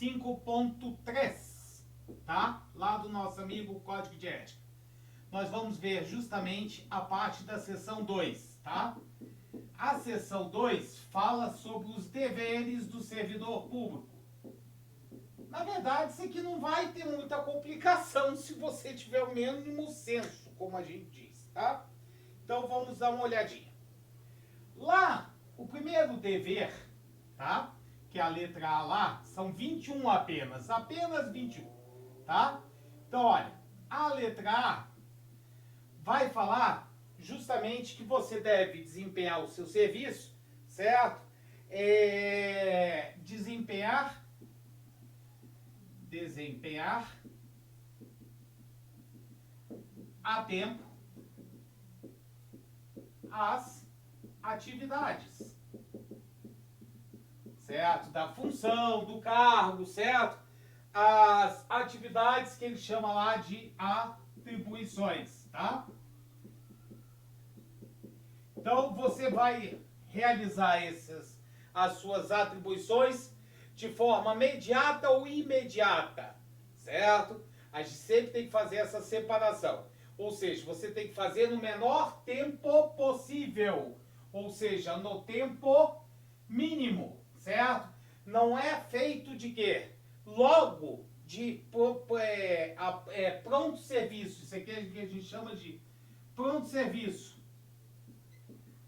5.3, tá? Lá do nosso amigo Código de Ética. Nós vamos ver justamente a parte da seção 2, tá? A seção 2 fala sobre os deveres do servidor público. Na verdade, isso aqui não vai ter muita complicação se você tiver o mínimo senso, como a gente diz, tá? Então vamos dar uma olhadinha. Lá, o primeiro dever, tá? Que é a letra A lá, são 21 apenas 21, tá? Então, olha, a letra A vai falar justamente que você deve desempenhar o seu serviço, certo? Desempenhar a tempo as atividades, certo? Da função, do cargo, certo? As atividades que ele chama lá de atribuições, tá? Então, você vai realizar as suas atribuições de forma imediata ou imediata, certo? A gente sempre tem que fazer essa separação. Ou seja, você tem que fazer no menor tempo possível. Ou seja, no tempo mínimo, certo? Não é feito de quê? Logo de pronto serviço. Isso aqui é o que a gente chama de pronto serviço.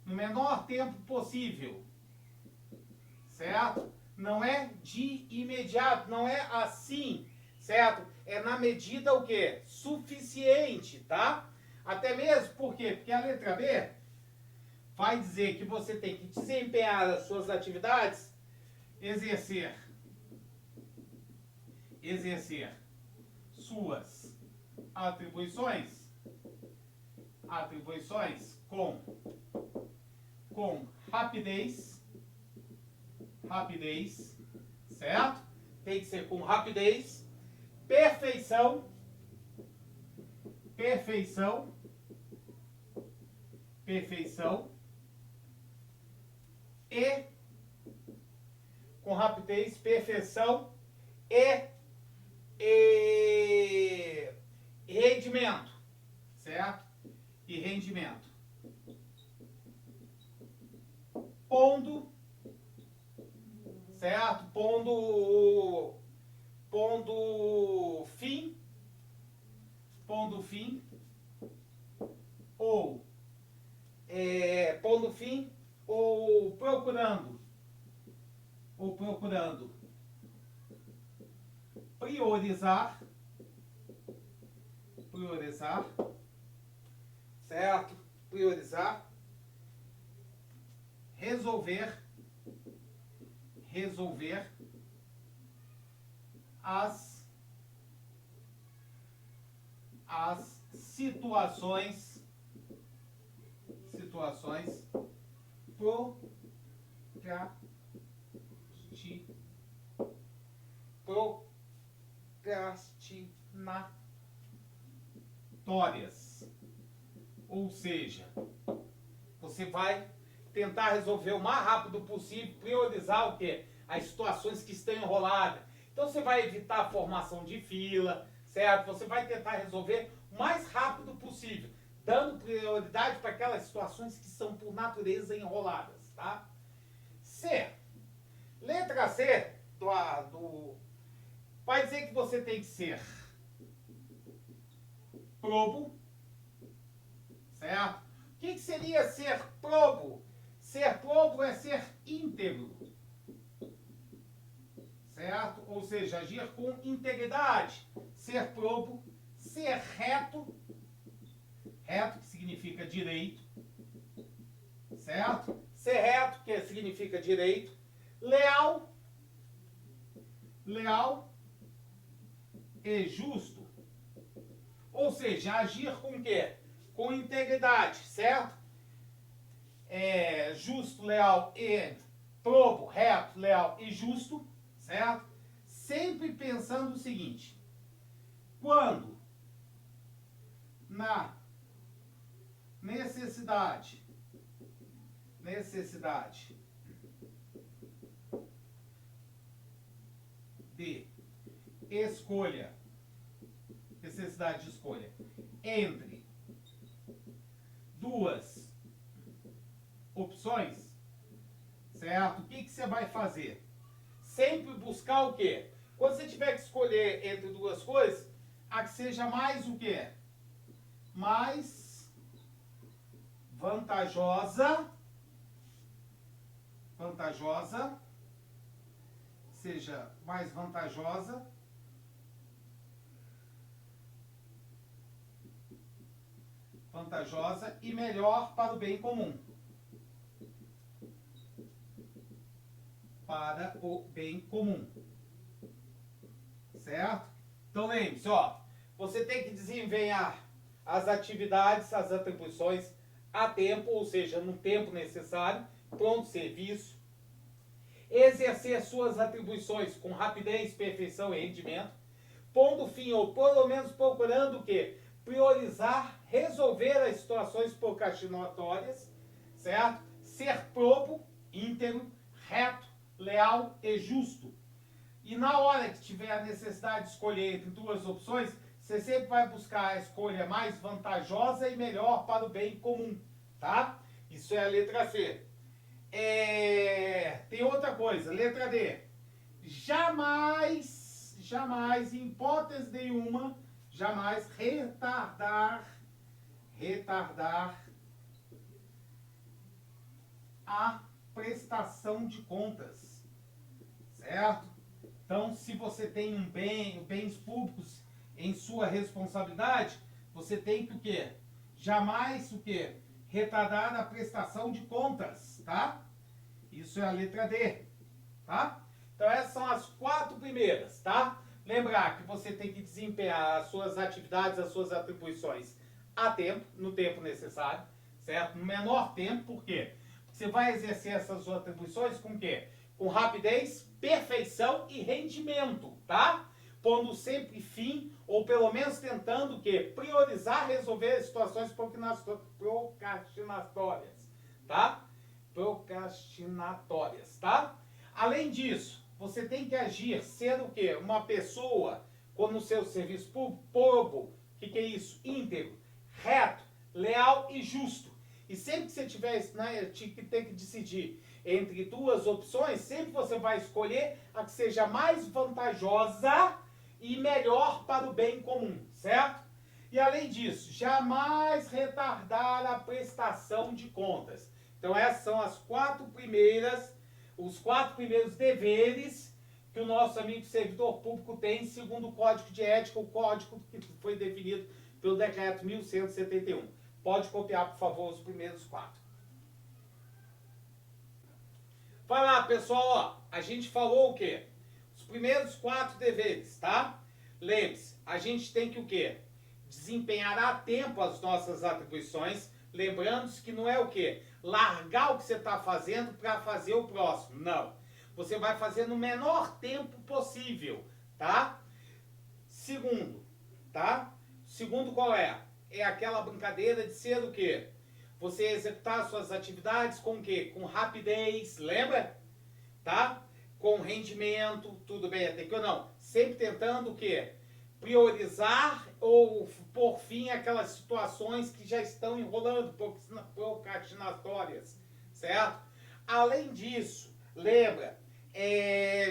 No menor tempo possível, certo? Não é de imediato, não é assim, certo? É na medida o quê? Suficiente, tá? Até mesmo por quê? Porque a letra B vai dizer que você tem que desempenhar as suas atividades, exercer suas atribuições com rapidez, certo? Tem que ser com rapidez, perfeição e com rapidez, perfeição e rendimento, certo? E rendimento. Pondo, certo? Pondo fim ou procurando priorizar, certo? Priorizar, resolver as situações procrastinatórias. Ou seja, você vai tentar resolver o mais rápido possível, priorizar o quê? As situações que estão enroladas. Então você vai evitar a formação de fila, certo? Você vai tentar resolver o mais rápido possível, dando prioridade para aquelas situações que são por natureza enroladas, tá? C. Letra C vai dizer que você tem que ser probo, certo? O que seria ser probo? Ser probo é ser íntegro, certo? Ou seja, agir com integridade. Ser probo, ser reto que significa direito, certo? Ser reto, que significa direito. Leal e justo. Ou seja, agir com o quê? Com integridade, certo? Justo, leal e probo, reto, leal e justo, certo? Sempre pensando o seguinte: quando na necessidade de escolha, necessidade de escolha entre duas opções, certo? O que você vai fazer? Sempre buscar o quê? Quando você tiver que escolher entre duas coisas, a que seja mais o quê? Mais vantajosa, seja mais vantajosa e melhor para o bem comum. Para o bem comum. Certo? Então lembre-se, ó, você tem que desempenhar as atividades, as atribuições a tempo, ou seja, no tempo necessário, pronto serviço. Exercer suas atribuições com rapidez, perfeição e rendimento, pondo fim ou pelo menos procurando o quê? Priorizar, resolver as situações procrastinatórias, certo? Ser probo, íntegro, reto, leal e justo. E na hora que tiver a necessidade de escolher entre duas opções, você sempre vai buscar a escolha mais vantajosa e melhor para o bem comum, tá? Isso é a letra C. Tem outra coisa, letra D. Jamais, em hipótese nenhuma, jamais retardar a prestação de contas, certo? Então, se você tem bens públicos em sua responsabilidade, você tem que o quê? Jamais o quê? Retardar a prestação de contas, tá? Isso é a letra D, tá? Então, essas são as 4 primeiras, tá? Lembrar que você tem que desempenhar as suas atividades, as suas atribuições a tempo, no tempo necessário, certo? No menor tempo, por quê? Porque você vai exercer essas suas atribuições com o quê? Com rapidez, perfeição e rendimento, tá? Pondo sempre fim, ou pelo menos tentando o quê? Priorizar, resolver as situações procrastinatórias, tá? Procrastinatórias, tá? Além disso, você tem que agir, ser o quê? Uma pessoa, quando o seu serviço público, probo, o que é isso? Íntegro, reto, leal e justo. E sempre que você tiver, né, tem que decidir entre duas opções, sempre você vai escolher a que seja mais vantajosa e melhor para o bem comum, certo? E além disso, jamais retardar a prestação de contas. Então essas são as 4 primeiras, os 4 primeiros deveres que o nosso amigo servidor público tem, segundo o Código de Ética, o código que foi definido pelo Decreto 1171. Pode copiar, por favor, os primeiros 4. Vai lá, pessoal, ó, a gente falou o quê? Os primeiros 4 deveres, tá? Lembre-se, a gente tem que o quê? Desempenhar a tempo as nossas atribuições, lembrando-se que não é o quê? Largar o que você está fazendo para fazer o próximo, não. Você vai fazer no menor tempo possível, tá? Segundo, tá? Segundo qual é? É aquela brincadeira de ser o quê? Você executar suas atividades com o quê? Com rapidez, lembra? Tá? Com rendimento, tudo bem até que ou não? Sempre tentando o quê? Priorizar ou por fim aquelas situações que já estão enrolando, procrastinatórias, certo? Além disso, lembra,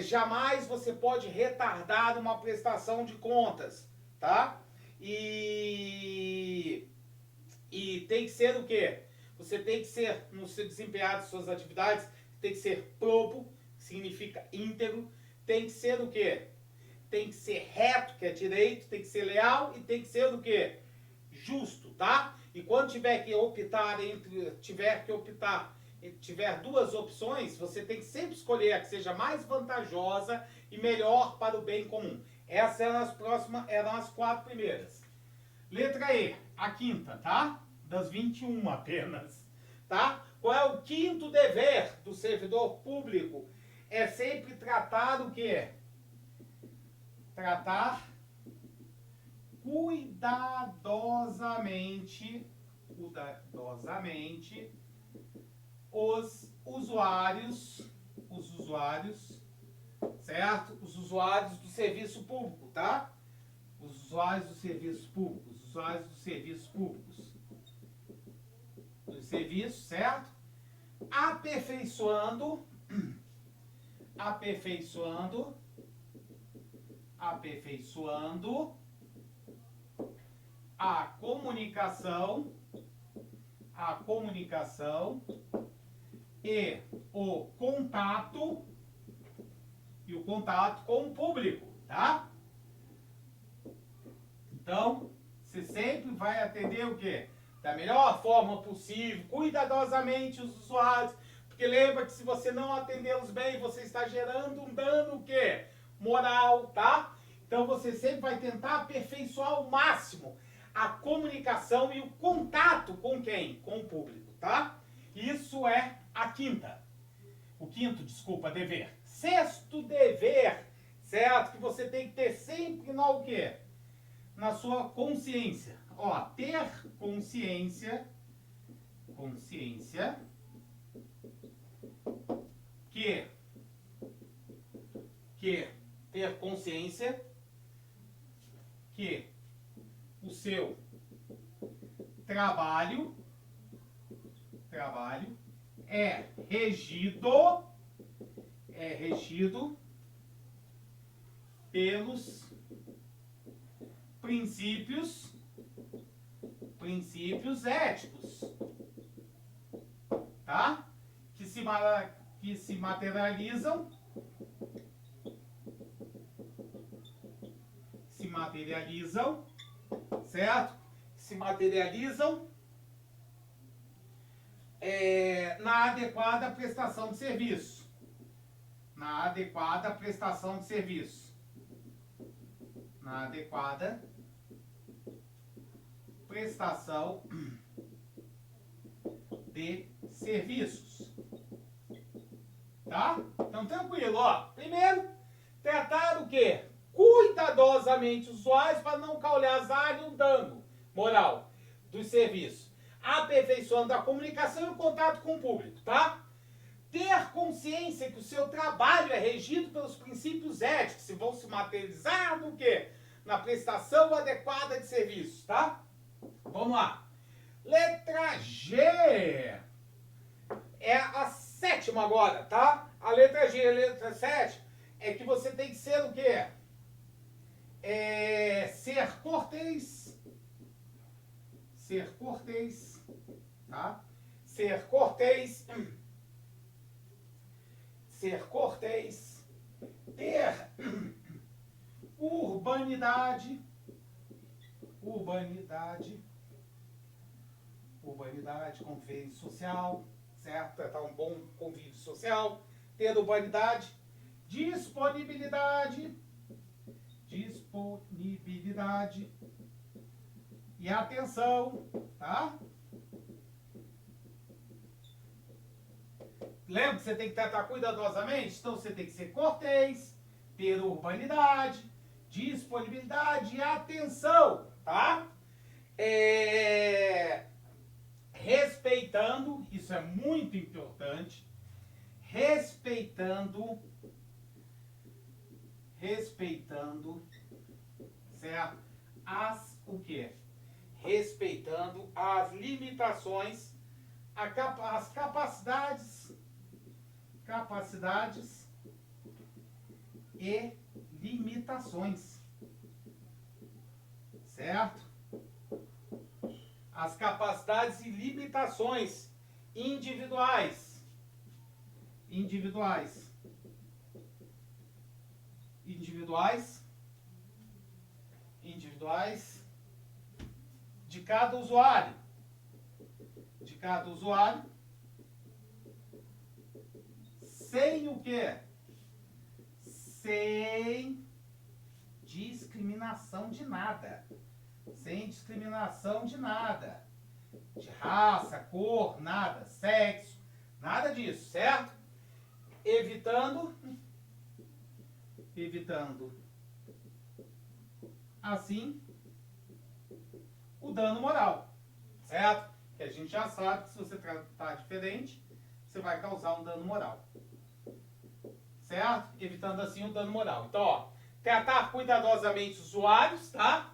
jamais você pode retardar uma prestação de contas, tá? E tem que ser o quê? Você tem que ser, no seu desempenhar de suas atividades, tem que ser probo, que significa íntegro, tem que ser o quê? Tem que ser reto, que é direito, tem que ser leal e tem que ser o quê? Justo, tá? E quando tiver que optar tiver duas opções, você tem que sempre escolher a que seja mais vantajosa e melhor para o bem comum. Essas eram as 4 primeiras. Letra E, a quinta, tá? Das 21 apenas, tá? Qual é o 5º dever do servidor público? É sempre tratar o quê? Tratar cuidadosamente os usuários, certo? Os usuários do serviço público, tá? Os usuários do serviço público, os usuários dos serviços públicos. Dos serviços, certo? Aperfeiçoando a comunicação e o contato com o público, tá? Então, você sempre vai atender o quê? Da melhor forma possível, cuidadosamente os usuários, porque lembra que se você não atendê-los bem, você está gerando um dano o quê? Moral, tá? Então você sempre vai tentar aperfeiçoar ao máximo a comunicação e o contato com quem? Com o público, tá? Isso é o quinto, dever. Sexto dever, certo? Que você tem que ter sempre o quê? Na sua consciência. Ó, ter consciência que ter consciência que o seu trabalho é regido pelos princípios éticos, tá? Que se materializam certo? Se materializam na adequada prestação de serviço. Na adequada prestação de serviço. Na adequada prestação de serviços. Tá? Então, tranquilo, ó. Primeiro, tratar o quê? Cuidadosamente os usuários para não causar um dano moral dos serviços. Aperfeiçoando a comunicação e o contato com o público, tá? Ter consciência que o seu trabalho é regido pelos princípios éticos que vão se materializar no quê? Na prestação adequada de serviços, tá? Vamos lá. Letra G. É a sétima agora, tá? A letra G, a letra 7, é que você tem que ser o quê? Ser cortês, tá? Ser cortês, ter urbanidade, convívio social, certo? Tratar um bom convívio social, ter urbanidade, disponibilidade e atenção, tá? Lembra que você tem que tratar cuidadosamente? Então você tem que ser cortês, ter urbanidade, disponibilidade e atenção, tá? Respeitando, isso é muito importante, respeitando, certo? O quê? Respeitando as limitações, as capacidades e limitações, certo? As capacidades e limitações individuais de cada usuário, sem o quê? Sem discriminação de nada. De raça, cor, nada. Sexo, nada disso, certo? Evitando assim o dano moral, certo? Que a gente já sabe que se você tratar diferente, você vai causar um dano moral, certo? Evitando assim o dano moral. Então, ó, tratar cuidadosamente os usuários, tá?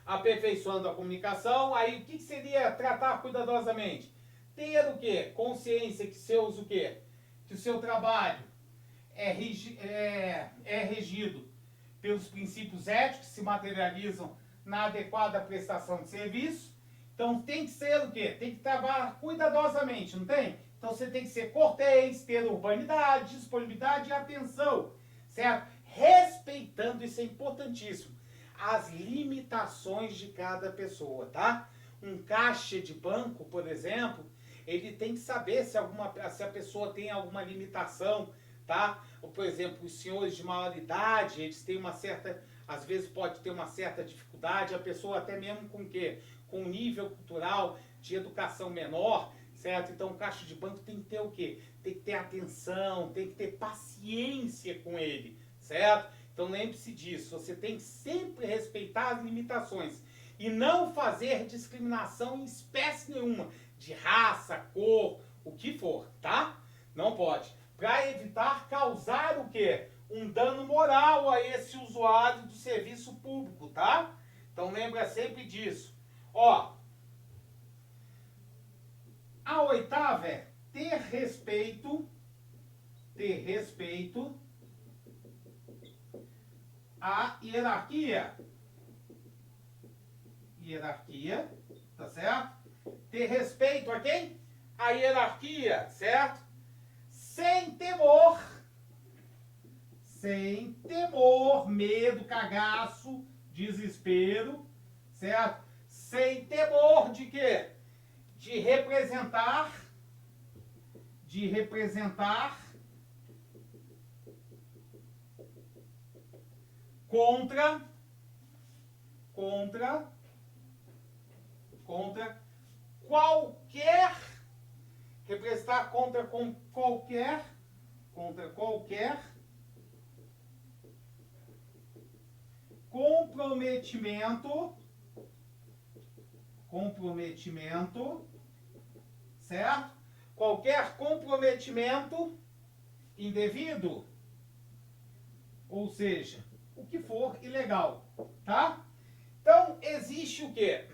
Aperfeiçoando a comunicação. Aí, o que seria tratar cuidadosamente? Ter o quê? Consciência que seus o quê? Que o seu trabalho é regido pelos princípios éticos que se materializam na adequada prestação de serviço. Então tem que ser o quê? Tem que trabalhar cuidadosamente, não tem? Então você tem que ser cortês, ter urbanidade, disponibilidade e atenção, certo? Respeitando, isso é importantíssimo, as limitações de cada pessoa, tá? Um caixa de banco, por exemplo, ele tem que saber se a pessoa tem alguma limitação, tá? Ou, por exemplo, os senhores de maior idade, eles têm uma certa, às vezes pode ter uma certa dificuldade, a pessoa até mesmo com o quê? Com um nível cultural de educação menor, certo? Então o caixa de banco tem que ter o quê? Tem que ter atenção, tem que ter paciência com ele, certo? Então lembre-se disso, você tem que sempre respeitar as limitações e não fazer discriminação em espécie nenhuma, de raça, cor, o que for, tá? Não pode. Para evitar causar o quê? Um dano moral a esse usuário do serviço público, tá? Então lembra sempre disso. Ó, a oitava é ter respeito à hierarquia. Hierarquia, tá certo? Ter respeito a quem? A hierarquia, certo? Sem temor, medo, cagaço, desespero, certo? Sem temor de quê? De representar contra qualquer, representar contra qualquer comprometimento, certo? Qualquer comprometimento indevido, ou seja, o que for ilegal, tá? Então, existe o quê?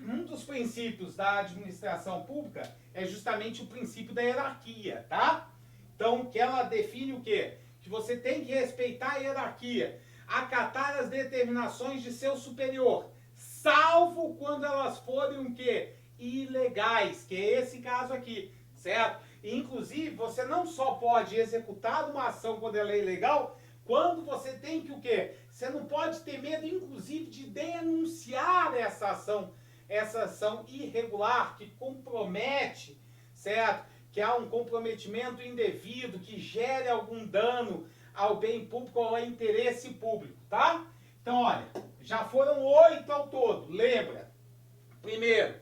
Um dos princípios da administração pública é justamente o princípio da hierarquia, tá? Então, que ela define o quê? Que você tem que respeitar a hierarquia, acatar as determinações de seu superior, salvo quando elas forem o quê? Ilegais, que é esse caso aqui, certo? E, inclusive, você não só pode executar uma ação quando ela é ilegal, quando você tem que o quê? Você não pode ter medo, inclusive, de denunciar essa ação irregular que compromete, certo? Que há um comprometimento indevido, que gere algum dano ao bem público ou ao interesse público, tá? Então, olha, já foram 8 ao todo, lembra? Primeiro,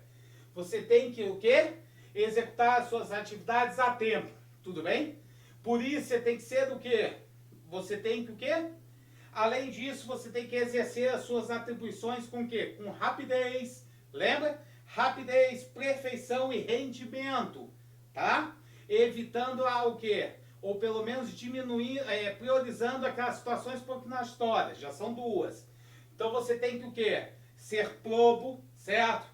você tem que o quê? Executar as suas atividades a tempo, tudo bem? Por isso, você tem que ser o quê? Você tem que o quê? Além disso, você tem que exercer as suas atribuições com o quê? Com rapidez, lembra? Rapidez, perfeição e rendimento, tá? Evitando o quê? Ou pelo menos diminuindo, priorizando aquelas situações procrastinatórias, já são 2. Então você tem que o quê? Ser probo, certo?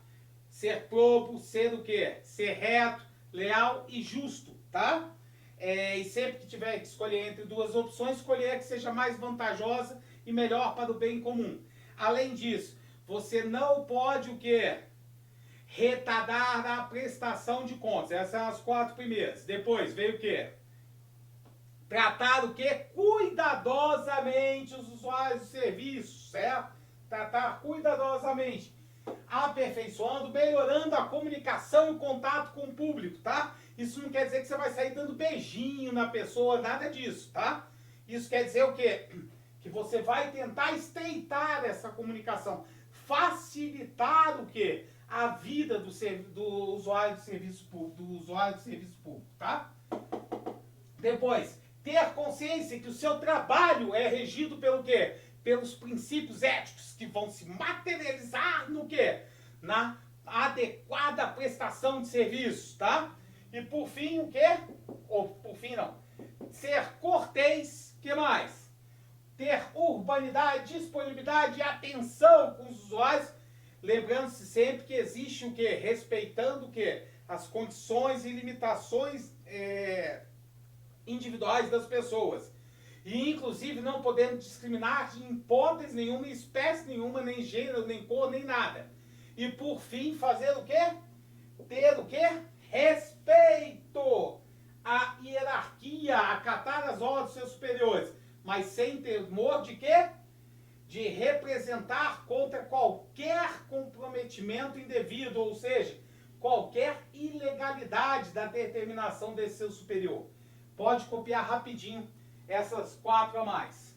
Ser probo, ser o quê? Ser reto, leal e justo, tá? E sempre que tiver que escolher entre 2 opções, escolher a que seja mais vantajosa e melhor para o bem comum. Além disso, você não pode o quê? Retardar a prestação de contas. Essas são as 4 primeiras. Depois veio o quê? Tratar o quê? Cuidadosamente os usuários do serviço, certo? Tratar cuidadosamente, aperfeiçoando, melhorando a comunicação e o contato com o público, tá? Isso não quer dizer que você vai sair dando beijinho na pessoa, nada disso, tá? Isso quer dizer o quê? Que você vai tentar estreitar essa comunicação, facilitar o quê? A vida do usuário do serviço público, tá? Depois, ter consciência que o seu trabalho é regido pelo quê? Pelos princípios éticos que vão se materializar no quê? Na adequada prestação de serviços, tá? E por fim, o quê? Ou por fim não. ser cortês, que mais? Ter urbanidade, disponibilidade e atenção com os usuários, lembrando-se sempre que existe o quê? Respeitando o quê? As condições e limitações individuais das pessoas. E, inclusive, não podendo discriminar em hipótese nenhuma, espécie nenhuma, nem gênero, nem cor, nem nada. E, por fim, fazer o quê? Ter o quê? Respeito à hierarquia, acatar as ordens dos seus superiores, mas sem temor de quê? De representar contra qualquer comprometimento indevido, ou seja, qualquer ilegalidade da determinação desse seu superior. Pode copiar rapidinho essas 4 a mais.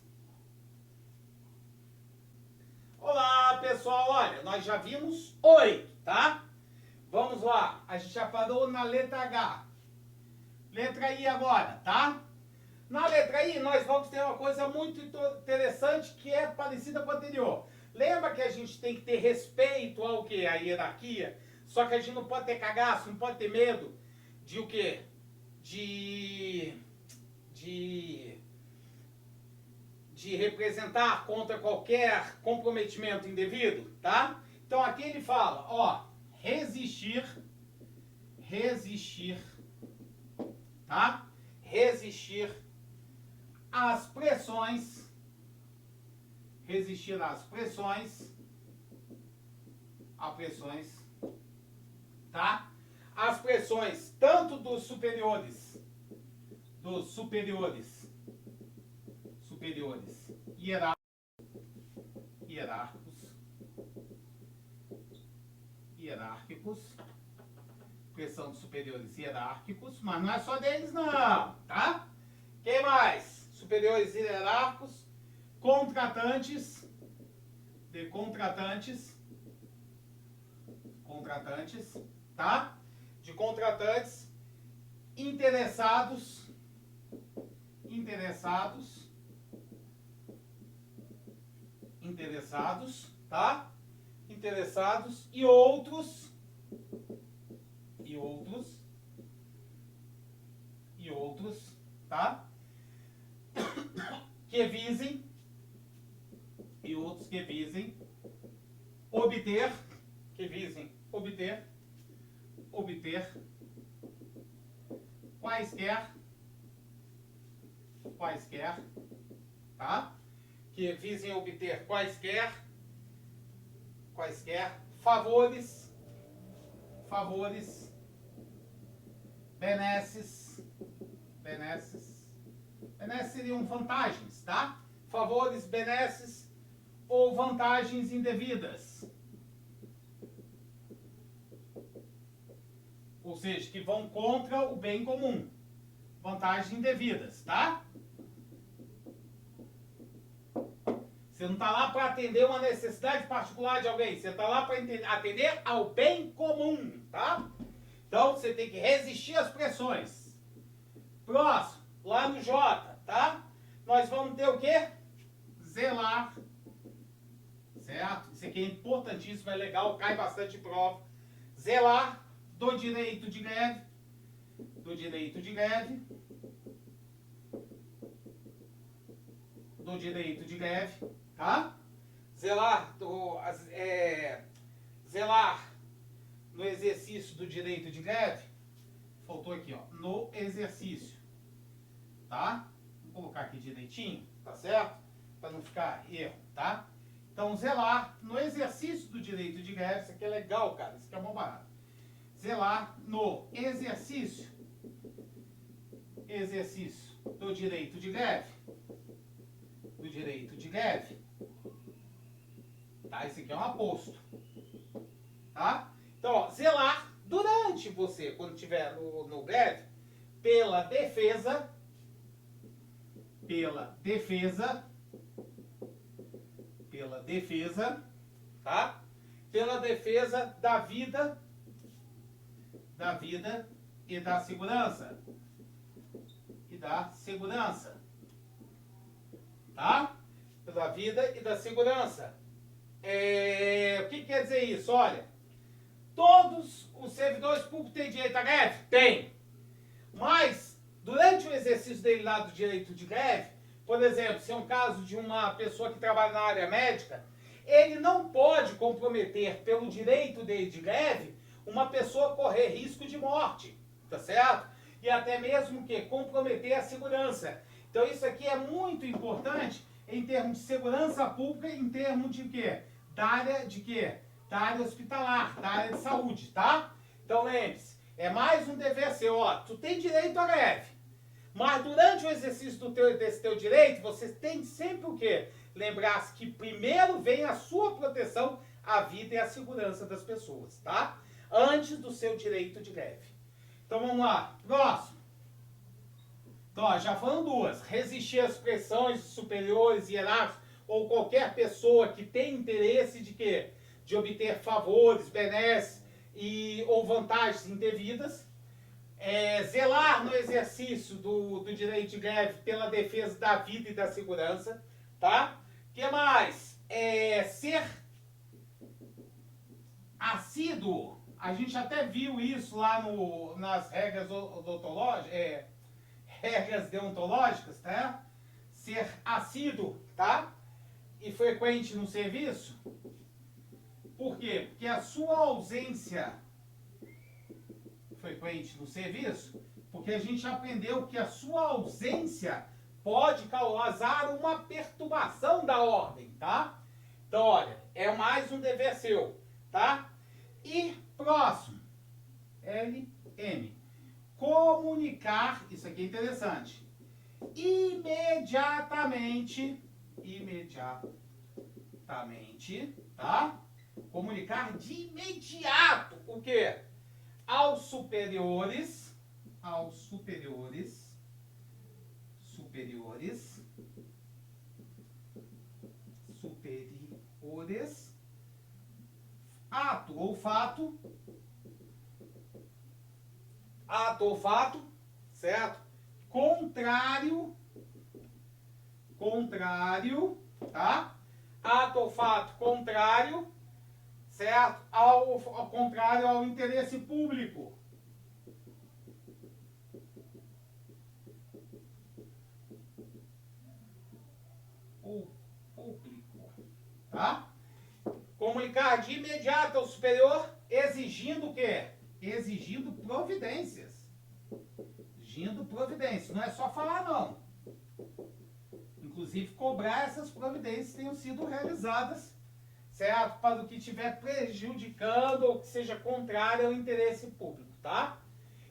Olá, pessoal, olha, nós já vimos 8, tá? Vamos lá, a gente já parou na letra H. Letra I agora, tá? Na letra I, nós vamos ter uma coisa muito interessante que é parecida com a anterior. Lembra que a gente tem que ter respeito ao quê? A hierarquia? Só que a gente não pode ter cagaço, não pode ter medo de o quê? De representar contra qualquer comprometimento indevido, tá? Então aqui ele fala, ó, resistir, tá? Resistir às pressões, tá? As pressões tanto dos superiores hierárquicos, pressão dos superiores hierárquicos, mas não é só deles não, tá? Quem mais? Superiores hierárquicos, contratantes, tá? De contratantes, interessados, tá? Interessados e outros, tá? Que visem, obter, quaisquer, tá? Que visem obter quaisquer favores, benesses seriam vantagens, tá? Favores, benesses ou vantagens indevidas. Ou seja, que vão contra o bem comum. Vantagens indevidas, tá? Você não está lá para atender uma necessidade particular de alguém. Você está lá para atender ao bem comum, tá? Então, você tem que resistir às pressões. Próximo, lá no J, tá? Nós vamos ter o quê? Zelar. Certo? Isso aqui é importantíssimo, é legal, cai bastante em prova. Zelar do direito de greve. Tá? Zelar no exercício do direito de greve. Faltou aqui, ó, no exercício, tá? Vou colocar aqui direitinho, tá certo? Para não ficar erro, tá? Então, zelar no exercício do direito de greve, isso aqui é legal, cara, isso aqui é bom barato. Zelar no exercício do direito de greve. Tá? Esse aqui é um aposto. Tá? Então, ó, zelar durante você, quando estiver no greve, pela defesa, tá? Pela defesa da vida e da segurança. Tá? Pela vida e da segurança. O que quer dizer isso? Olha, todos os servidores públicos têm direito à greve? Tem. Mas Durante o exercício dele lá do direito de greve, por exemplo, se é um caso de uma pessoa que trabalha na área médica, ele não pode comprometer pelo direito dele de greve uma pessoa correr risco de morte, tá certo? E até mesmo que comprometer a segurança. Então isso aqui é muito importante em termos de segurança pública, em termos de quê? Da área de quê? Da área hospitalar, da área de saúde, tá? Então lembre-se, é mais um dever seu, ó, tu tem direito à greve, mas durante o exercício desse teu direito, você tem sempre o quê? Lembrar-se que primeiro vem a sua proteção à vida e à segurança das pessoas, tá? Antes do seu direito de greve. Então vamos lá, próximo. Então, ó, já foram duas. Resistir às pressões superiores, hierárquicos, ou qualquer pessoa que tem interesse de quê? De obter favores, benesses ou vantagens indevidas. Zelar no exercício do direito de greve pela defesa da vida e da segurança, tá? O que mais? Ser assíduo. A gente até viu isso lá nas regras odontológicas, regras deontológicas, tá? Ser assíduo, tá? E frequente no serviço. Por quê? Porque a sua ausência frequente no serviço, porque a gente aprendeu que a sua ausência pode causar uma perturbação da ordem, tá? Então, olha, é mais um dever seu, tá? E próximo, LM, comunicar, isso aqui é interessante, imediatamente, tá? Comunicar de imediato, o quê? Aos superiores, ato ou fato, certo? Contrário, tá? Ato ou fato contrário, certo? Ao contrário ao interesse público. Tá? Comunicar de imediato ao superior, exigindo o quê? Exigindo providências. Não é só falar, não. Inclusive, cobrar essas providências tenham sido realizadas, certo? Para o que estiver prejudicando ou que seja contrário ao interesse público, tá?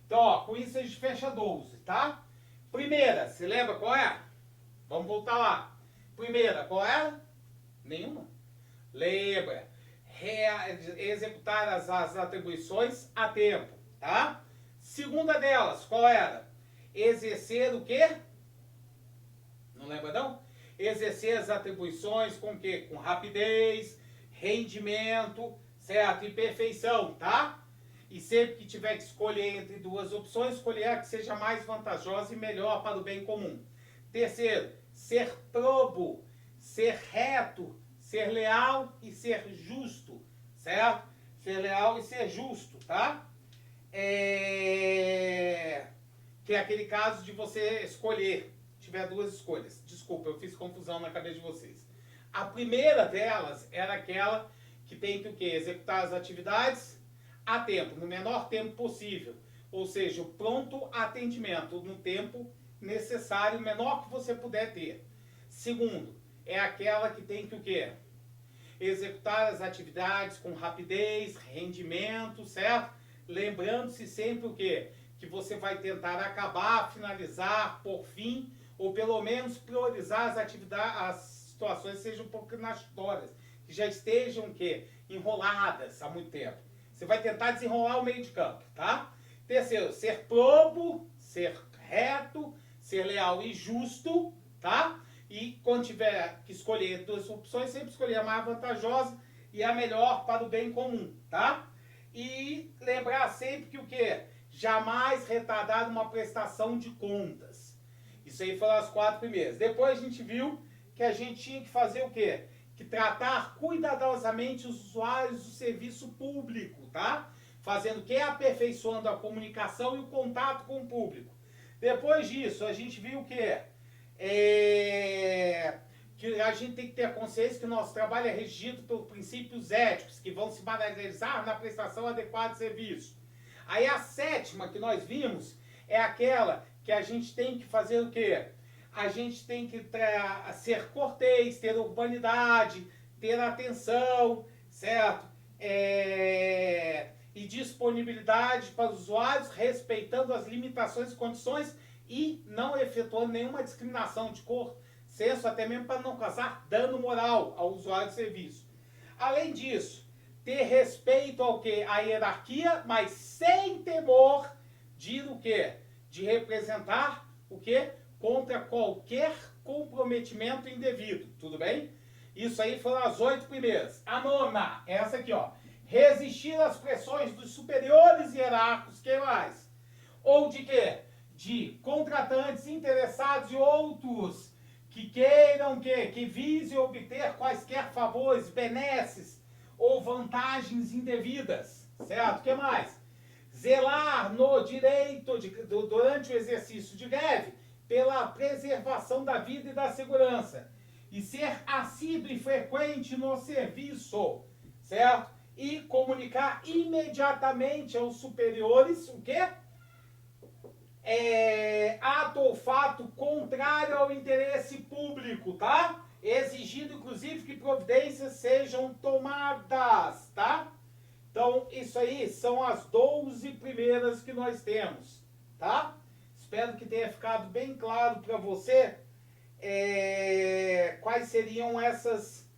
Então, ó, com isso a gente fecha 12, tá? Primeira, se lembra qual é? Vamos voltar lá. Primeira, qual era? Nenhuma. Lembra. Executar as atribuições a tempo, tá? Segunda delas, qual era? Exercer o quê? Não lembra não? Exercer as atribuições com o quê? Com rapidez, rendimento, certo? E perfeição, tá? E sempre que tiver que escolher entre duas opções, escolher a que seja mais vantajosa e melhor para o bem comum. Terceiro, ser probo, ser reto, ser leal e ser justo, certo? Ser leal e ser justo, tá? Que é aquele caso de você escolher, tiver duas escolhas. Desculpa, eu fiz confusão na cabeça de vocês. A primeira delas era aquela que tem que o quê? Executar as atividades a tempo, no menor tempo possível. Ou seja, o pronto atendimento no tempo necessário, o menor que você puder ter. Segundo, é aquela que tem que o quê? Executar as atividades com rapidez, rendimento, certo? Lembrando-se sempre o quê? Que você vai tentar acabar, finalizar, por fim, ou pelo menos priorizar as atividades, as situações sejam procrastinatórias, que já estejam o quê? Enroladas há muito tempo. Você vai tentar desenrolar o meio de campo, tá? Terceiro, ser probo, ser reto, ser leal e justo, tá? E quando tiver que escolher duas opções, sempre escolher a mais vantajosa e a melhor para o bem comum, tá? E lembrar sempre que o quê? Jamais retardar uma prestação de contas. Isso aí foram as 4 primeiras. Depois a gente viu que a gente tinha que fazer o quê? Que tratar cuidadosamente os usuários do serviço público, tá? Fazendo o quê? Aperfeiçoando a comunicação e o contato com o público. Depois disso, a gente viu que a gente tem que ter a consciência que o nosso trabalho é regido por princípios éticos, que vão se materializar na prestação adequada de serviço. Aí a sétima que nós vimos é aquela que a gente tem que fazer o quê? A gente tem que ser cortês, ter urbanidade, ter atenção, certo? E disponibilidade para os usuários, respeitando as limitações e condições e não efetuando nenhuma discriminação de cor, senso, até mesmo para não causar dano moral ao usuário de serviço. Além disso, ter respeito ao quê? À hierarquia, mas sem temor de o quê? De representar o quê? Contra qualquer comprometimento indevido, tudo bem? Isso aí foram as 8 primeiras. A nona, essa aqui, ó. Resistir às pressões dos superiores hierárquicos, que mais? Ou de quê? De contratantes interessados e outros que queiram que visem obter quaisquer favores, benesses ou vantagens indevidas, certo? O que mais? Zelar no direito, durante o exercício de greve, pela preservação da vida e da segurança. E ser assíduo e frequente no serviço, certo? E comunicar imediatamente aos superiores o quê? Ato ou fato contrário ao interesse público, tá? Exigindo, inclusive, que providências sejam tomadas, tá? Então, isso aí são as 12 primeiras que nós temos, tá? Espero que tenha ficado bem claro para você quais seriam essas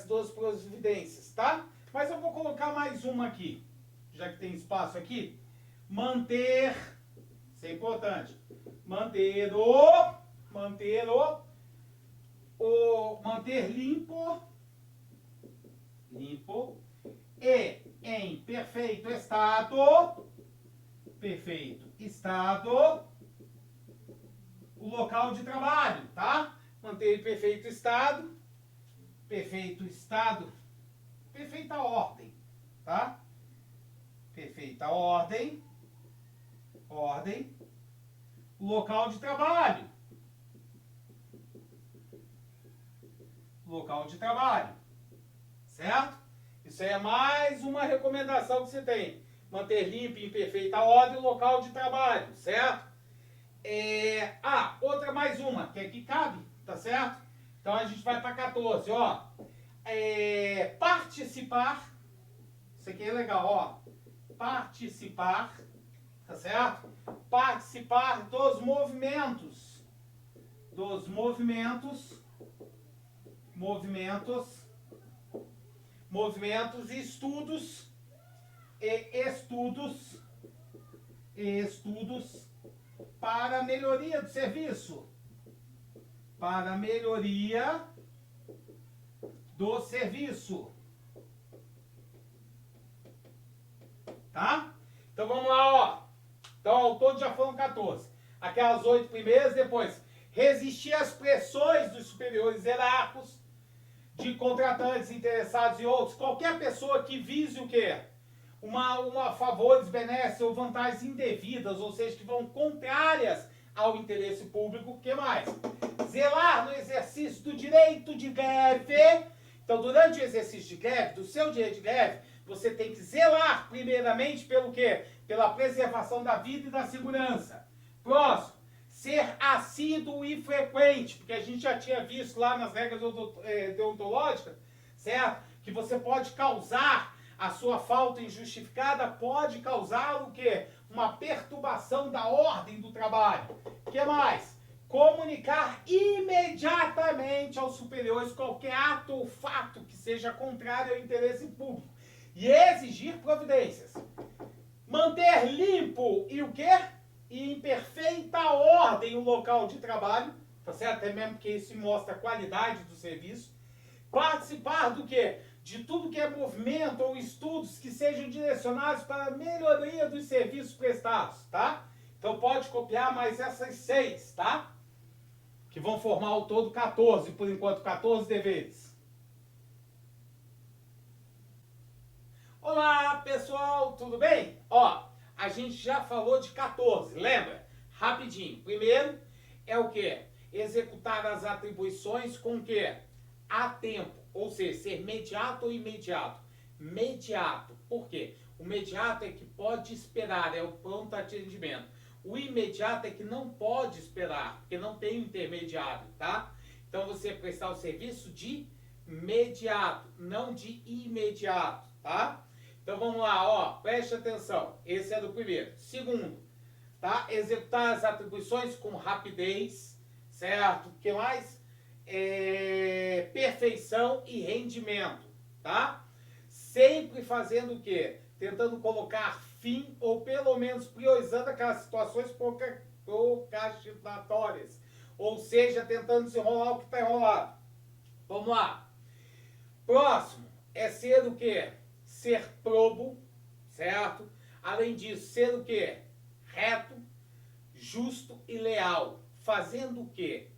12 providências, tá? Mas eu vou colocar mais uma aqui, já que tem espaço aqui. Manter, isso é importante, manter limpo e em perfeito estado, o local de trabalho, tá? Manter em perfeita ordem, tá? Perfeita ordem, o local de trabalho, certo? Isso aí é mais uma recomendação que você tem. Manter limpo e em perfeita ordem o local de trabalho, certo? Outra mais uma, que aqui cabe, tá certo? Então a gente vai para 14, ó. Participar, isso aqui é legal, ó. Participar, tá certo? Participar dos movimentos e estudos para a melhoria do serviço. Tá? Então vamos lá, ó. Então ao todo já foram 14. Aquelas 8 primeiras, depois resistir às pressões dos superiores hierárquicos, de contratantes interessados e outros, qualquer pessoa que vise o quê? Uma favores, benesses ou vantagens indevidas, ou seja, que vão contrárias ao interesse público. O que mais? Zelar no exercício do direito de greve. Então, durante o exercício de greve, do seu direito de greve, você tem que zelar, primeiramente, pelo quê? Pela preservação da vida e da segurança. Próximo, ser assíduo e frequente, porque a gente já tinha visto lá nas regras deontológicas, certo? Que você pode causar, a sua falta injustificada pode causar o quê? Uma perturbação da ordem do trabalho. O que mais? Comunicar imediatamente aos superiores qualquer ato ou fato que seja contrário ao interesse público e exigir providências. Manter limpo e o quê? E em perfeita ordem o local de trabalho, tá certo? Até mesmo porque isso mostra a qualidade do serviço. Participar do quê? De tudo que é movimento ou estudos que sejam direcionados para a melhoria dos serviços prestados, tá? Então pode copiar mais essas 6, tá? Que vão formar ao todo 14, por enquanto 14 deveres. Olá, pessoal, tudo bem? Ó, a gente já falou de 14, lembra? rapidinho. Primeiro é o quê? Executar as atribuições com o quê? A tempo, ou seja, ser imediato ou imediato. Imediato, por quê? O imediato é que pode esperar, é o pronto atendimento. O imediato é que não pode esperar, porque não tem intermediário, tá? Então você prestar o serviço de imediato, não de imediato, tá? Então vamos lá, ó, preste atenção. Esse é do primeiro. Segundo, tá? Executar as atribuições com rapidez, certo? O que mais? Perfeição e rendimento, tá? Sempre fazendo o quê? Tentando colocar fim ou pelo menos priorizando aquelas situações procrastinatórias. Ou seja, tentando desenrolar o que está enrolado. Vamos lá. Próximo é ser o quê? Ser probo, certo? Além disso, ser o quê? Reto, justo e leal. Fazendo o quê?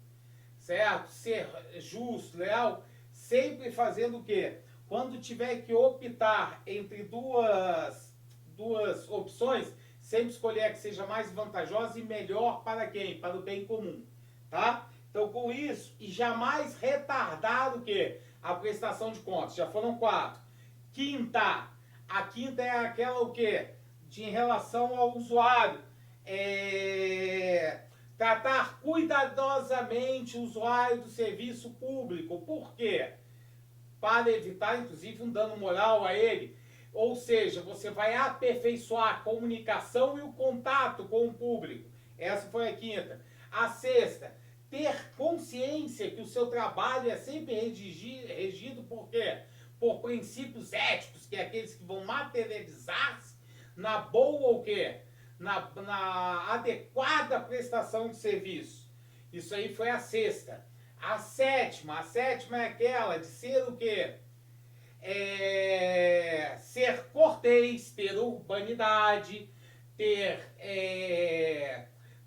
Certo? Ser justo, leal, sempre fazendo o quê? Quando tiver que optar entre duas opções, sempre escolher a que seja mais vantajosa e melhor para quem? Para o bem comum, tá? Então, com isso, e jamais retardar o quê? A prestação de contas. Já foram 4. Quinta. A quinta é aquela o quê? Em relação ao usuário. Tratar cuidadosamente o usuário do serviço público. Por quê? Para evitar, inclusive, um dano moral a ele. Ou seja, você vai aperfeiçoar a comunicação e o contato com o público. Essa foi a quinta. A sexta, ter consciência que o seu trabalho é sempre regido por quê? Por princípios éticos, que é aqueles que vão materializar-se na boa ou quê? Na adequada prestação de serviço. Isso aí foi a sexta. A sétima é aquela de ser o quê? Ser cortês, ter urbanidade,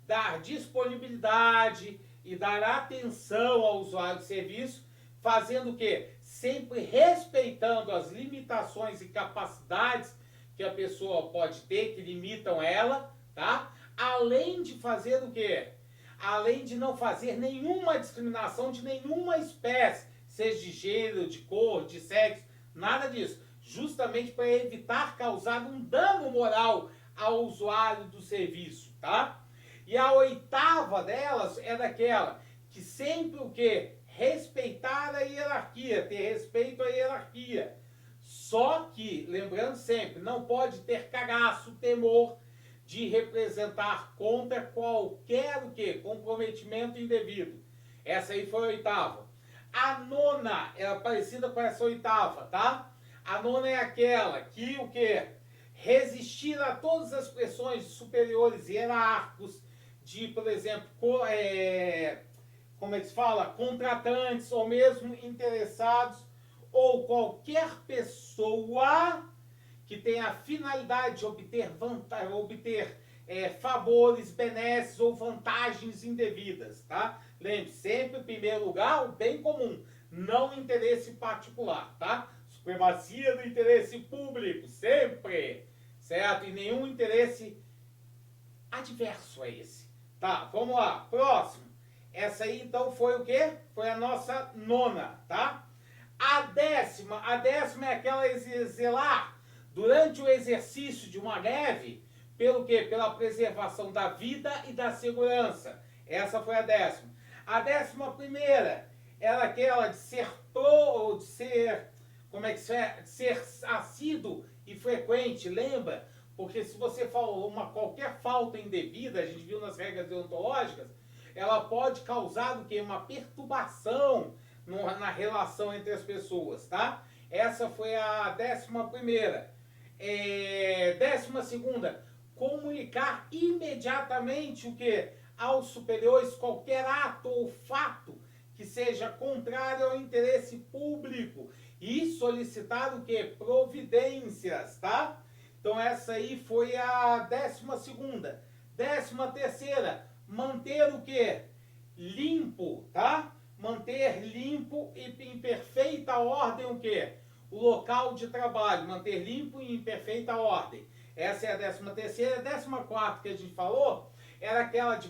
dar disponibilidade e dar atenção ao usuário de serviço, fazendo o quê? Sempre respeitando as limitações e capacidades que a pessoa pode ter, que limitam ela, tá? Além de fazer o quê? Além de não fazer nenhuma discriminação de nenhuma espécie, seja de gênero, de cor, de sexo, nada disso. Justamente para evitar causar um dano moral ao usuário do serviço, tá? E a oitava delas é daquela que sempre o quê? Respeitar a hierarquia, ter respeito à hierarquia. Só que, lembrando sempre, não pode ter cagaço, temor de representar contra qualquer o quê? Comprometimento indevido. Essa aí foi a oitava. A nona é parecida com essa oitava, tá? A nona é aquela que o quê? Resistir a todas as pressões superiores hierárquicos de, por exemplo, como é que se fala? Contratantes ou mesmo interessados ou qualquer pessoa que tenha a finalidade de obter favores, benesses ou vantagens indevidas, tá? Lembre, sempre, em primeiro lugar, o bem comum, não o interesse particular, tá? Supremacia do interesse público, sempre, certo? E nenhum interesse adverso a esse. Tá, vamos lá, próximo. Essa aí, então, foi o quê? Foi a nossa nona, tá? A décima é aquela zelar durante o exercício de uma greve, pelo quê? Pela preservação da vida e da segurança. Essa foi a décima. A 11ª era aquela de ser de ser assíduo e frequente, lembra? Porque se você falou qualquer falta indevida, a gente viu nas regras deontológicas, ela pode causar o quê? Uma perturbação na relação entre as pessoas, tá? Essa foi a 11ª. 12ª, comunicar imediatamente o quê? Aos superiores qualquer ato ou fato que seja contrário ao interesse público e solicitar o quê? Providências, tá? Então essa aí foi a 12ª. 13ª, manter o quê? Limpo, tá? Manter limpo e em perfeita ordem o quê? O local de trabalho, manter limpo e em perfeita ordem. Essa é a 13ª. A 14ª que a gente falou era aquela de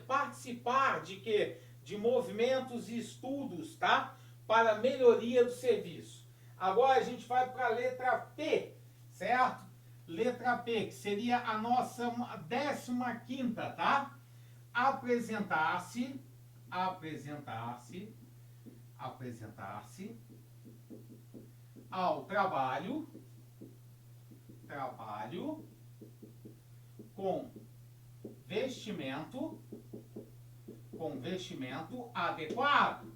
participar de quê? De movimentos e estudos, tá? Para melhoria do serviço. Agora a gente vai para a letra P, certo? Letra P, que seria a nossa 15ª, tá? Apresentar-se ao trabalho com vestimento adequado.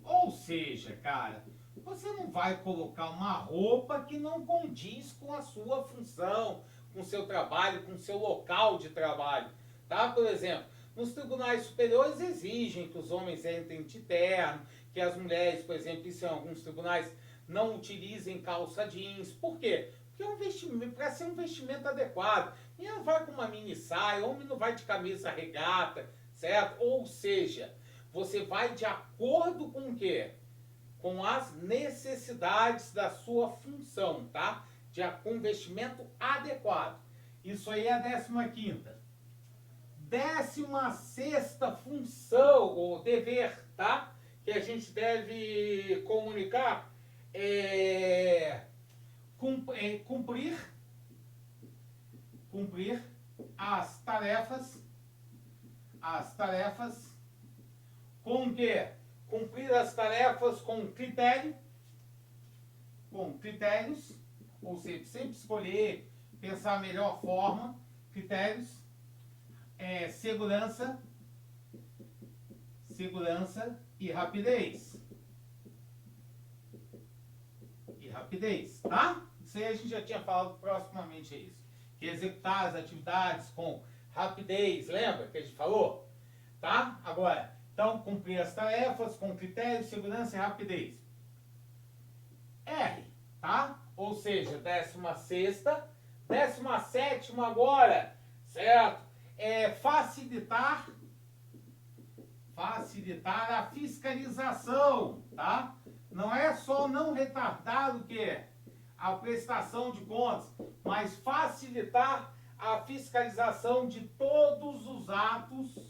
Ou seja, cara, você não vai colocar uma roupa que não condiz com a sua função, com o seu trabalho, com o seu local de trabalho, tá? Por exemplo, nos tribunais superiores exigem que os homens entrem de terno, que as mulheres, por exemplo, isso em alguns tribunais, não utilizem calça jeans. Por quê? Porque é um vestimento, para ser um vestimento adequado. Ninguém não vai com uma mini saia, homem não vai de camisa regata, certo? Ou seja, você vai de acordo com o quê? Com as necessidades da sua função, tá? Com vestimento adequado. Isso aí é a 15ª. 16ª função, ou dever, tá? Que a gente deve comunicar cumprir as tarefas com o quê? Cumprir as tarefas com critérios, ou seja, sempre escolher, pensar a melhor forma, critérios, segurança e rapidez. Tá? Isso aí a gente já tinha falado proximamente, é isso. Que executar as atividades com rapidez, lembra que a gente falou? Tá? Agora, então, cumprir as tarefas com critério, segurança e rapidez. R, tá? Ou seja, 16ª, 17ª agora, certo? Facilitar a fiscalização, tá? Não é só não retardar o que? A prestação de contas, mas facilitar a fiscalização de todos os atos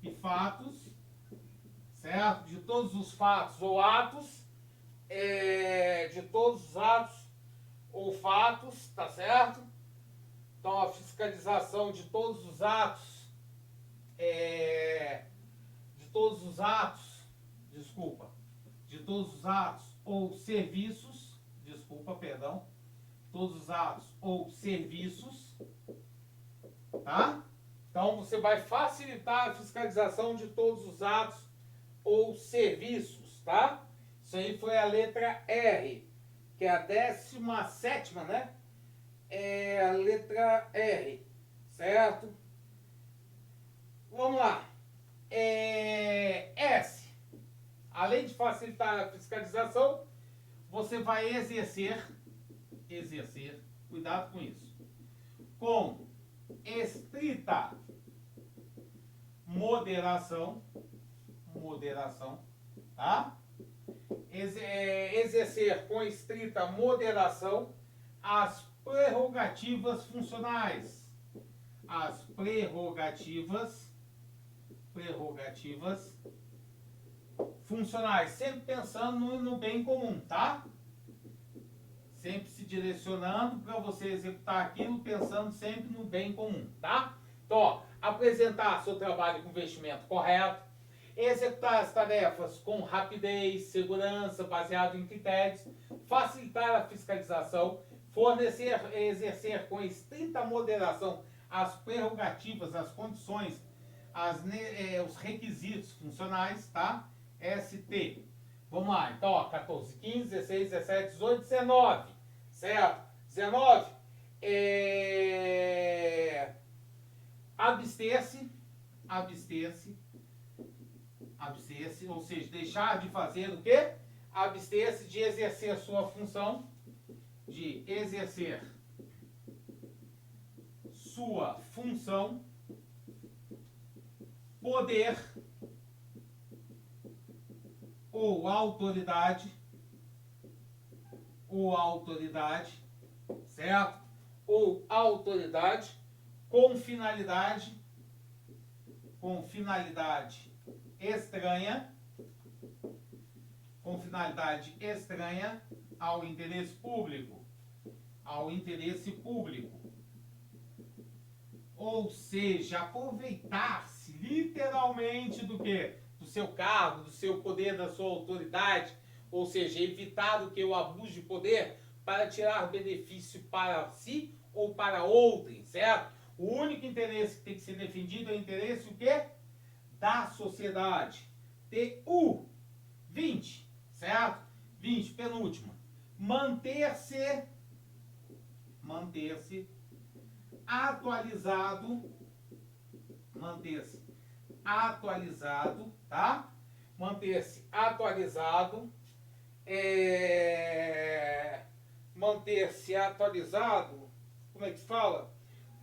e fatos, certo? De todos os fatos ou atos, de todos os atos ou fatos, tá certo? Então a fiscalização de todos os atos, ou serviços, todos os atos ou serviços, tá? Então você vai facilitar a fiscalização de todos os atos ou serviços, tá? Isso aí foi a letra R, que é a 17ª, né? É a letra R, certo? Vamos lá. S. Além de facilitar a fiscalização, você vai exercer, cuidado com isso, com estrita moderação, tá? Exercer com estrita moderação as prerrogativas funcionais. As prerrogativas funcionais, sempre pensando no bem comum, tá? Sempre se direcionando para você executar aquilo, pensando sempre no bem comum, tá? Então, ó, apresentar seu trabalho com vestimento correto, executar as tarefas com rapidez, segurança, baseado em critérios, facilitar a fiscalização, exercer com estrita moderação as prerrogativas, as condições, os requisitos funcionais, tá? ST. Vamos lá, então, ó, 14, 15, 16, 17, 18, 19, certo? 19, abster-se, ou seja, deixar de fazer o quê? Abster-se de exercer a sua função, poder ou autoridade, certo? ou autoridade com finalidade estranha, ao interesse público, ou seja, aproveitar-se literalmente do quê? Do seu cargo, do seu poder, da sua autoridade, ou seja, evitar o que? O abuso de poder para tirar benefício para si ou para outrem, certo? O único interesse que tem que ser defendido é o interesse o quê? Da sociedade. TU 20, certo? 20, penúltima. Manter-se atualizado, tá? Manter-se atualizado, como é que se fala?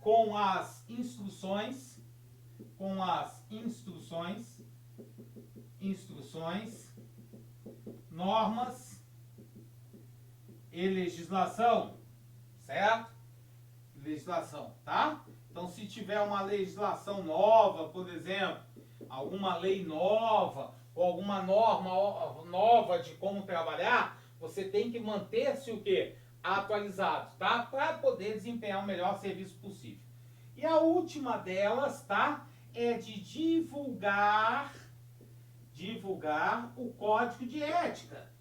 Com as instruções, normas e legislação, certo? Legislação, tá? Então, se tiver uma legislação nova, por exemplo, alguma lei nova ou alguma norma nova de como trabalhar, você tem que manter-se o quê? Atualizado, tá? Para poder desempenhar o melhor serviço possível. E a última delas, tá? É de divulgar o código de ética,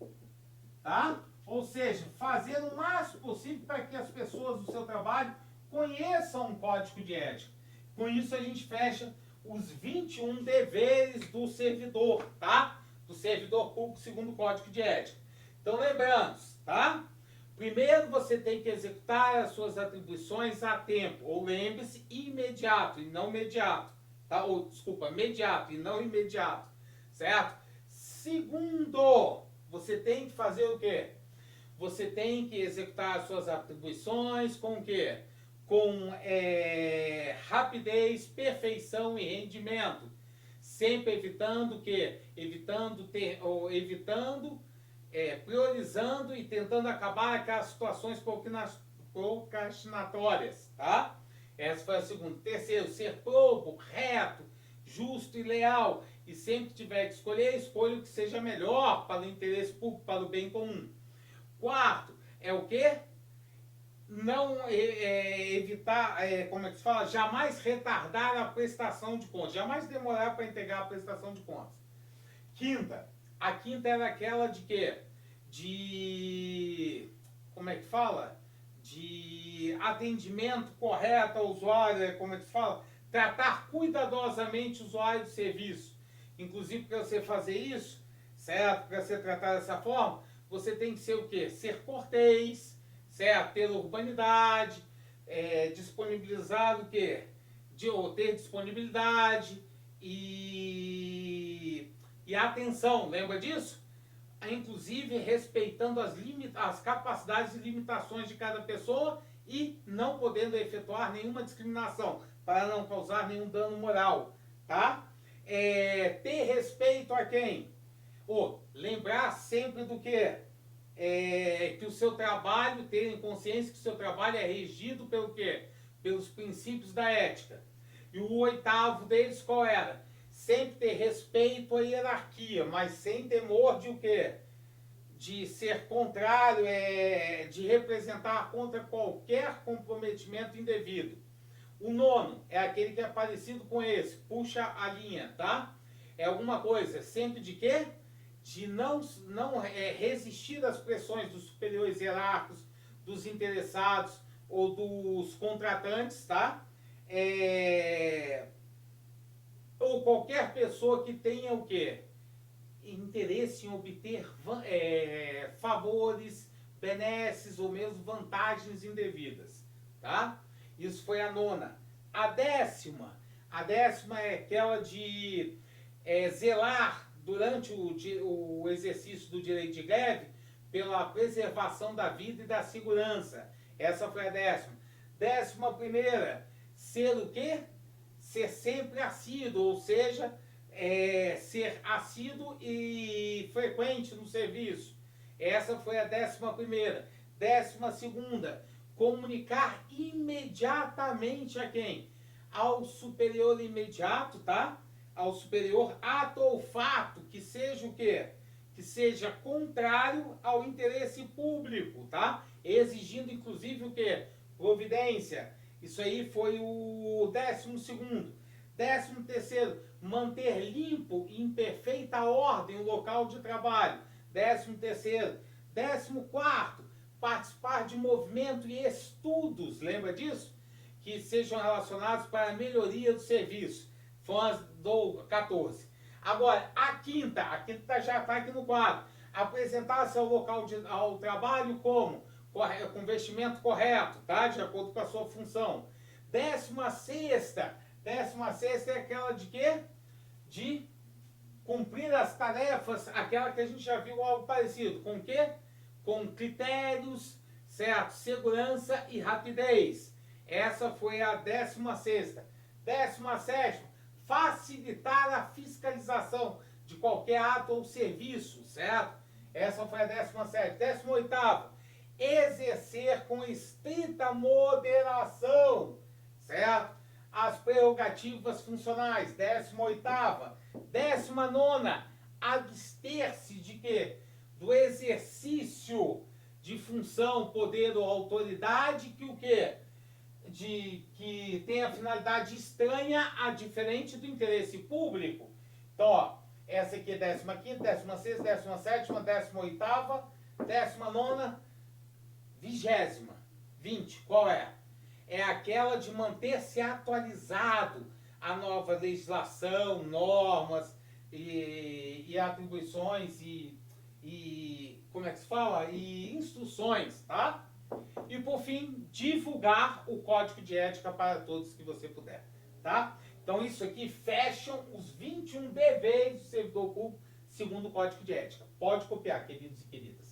tá? Ou seja, fazer o máximo possível para que as pessoas do seu trabalho conheçam o código de ética. Com isso a gente fecha os 21 deveres do servidor, tá? Do servidor público segundo o código de ética. Então lembrando, tá? Primeiro você tem que executar as suas atribuições a tempo, ou lembre-se, imediato e não imediato, tá? Ou desculpa, imediato e não imediato, certo? Segundo, você tem que fazer o quê? Você tem que executar as suas atribuições com o quê? Com rapidez, perfeição e rendimento, sempre evitando o quê? Priorizando e tentando acabar aquelas situações procrastinatórias, tá? Essa foi a segunda. Terceiro, ser probo, reto, justo e leal. E sempre que tiver que escolher, escolha o que seja melhor para o interesse público, para o bem comum. Quarto, é o quê? Não evitar, como é que se fala? Jamais retardar a prestação de contas. Jamais demorar para entregar a prestação de contas. A quinta era aquela de quê? Como é que fala? De atendimento correto ao usuário, como é que se fala? Tratar cuidadosamente o usuário do serviço. Inclusive, para você fazer isso, certo? Para você tratar dessa forma, você tem que ser o quê? Ser cortês, certo? Ter urbanidade, disponibilizar o quê? Ter disponibilidade e atenção, lembra disso? Inclusive respeitando as capacidades e limitações de cada pessoa e não podendo efetuar nenhuma discriminação, para não causar nenhum dano moral, tá? Ter respeito a quem? Lembrar sempre do que? Que o seu trabalho, ter consciência que o seu trabalho é regido pelo quê? Pelos princípios da ética. E o oitavo deles qual era? Sempre ter respeito à hierarquia, mas sem temor de o quê? De ser contrário, de representar contra qualquer comprometimento indevido. O nono é aquele que é parecido com esse, puxa a linha, tá? É alguma coisa, sempre de quê? De não resistir às pressões dos superiores hierárquicos, dos interessados ou dos contratantes, tá? Ou qualquer pessoa que tenha o quê? Interesse em obter favores, benesses ou mesmo vantagens indevidas, tá? Isso foi a nona. A décima é aquela de zelar durante o exercício do direito de greve pela preservação da vida e da segurança. Essa foi a décima. 11ª, ser o quê? Ser sempre assíduo, ou seja, ser assíduo e frequente no serviço. Essa foi a 11ª. 12ª, comunicar imediatamente a quem? Ao superior imediato, tá? Ao superior ato ou fato, que seja o quê? Que seja contrário ao interesse público, tá? Exigindo, inclusive, o quê? Providência. Isso aí foi o 12º. 13º, manter limpo e em perfeita ordem o local de trabalho. 13º. 14º, participar de movimento e estudos, lembra disso? Que sejam relacionados para a melhoria do serviço. Foi do 14. Agora, a quinta já está aqui no quadro. Apresentar-se ao local ao trabalho como? Com vestimento correto, tá? De acordo com a sua função. 16ª é aquela de quê? De cumprir as tarefas, aquela que a gente já viu algo parecido. Com o quê? Com critérios, certo? Segurança e rapidez. Essa foi a 16ª. 17ª, facilitar a fiscalização de qualquer ato ou serviço, certo? Essa foi a 17ª. 18ª, exercer com estrita moderação, certo? As prerrogativas funcionais. 18ª. 19ª, abster-se de quê? Do exercício de função, poder ou autoridade que o quê? Que tem a finalidade estranha a diferente do interesse público. Então, ó, essa aqui é 15ª, 16ª, 17ª, 18ª, 19ª, 20ª. 20, qual é? É aquela de manter-se atualizado a nova legislação, normas e atribuições e como é que se fala? E instruções, tá? E por fim, divulgar o código de ética para todos que você puder, tá? Então isso aqui fecham os 21 deveres do servidor público segundo o código de ética. Pode copiar, queridos e queridas.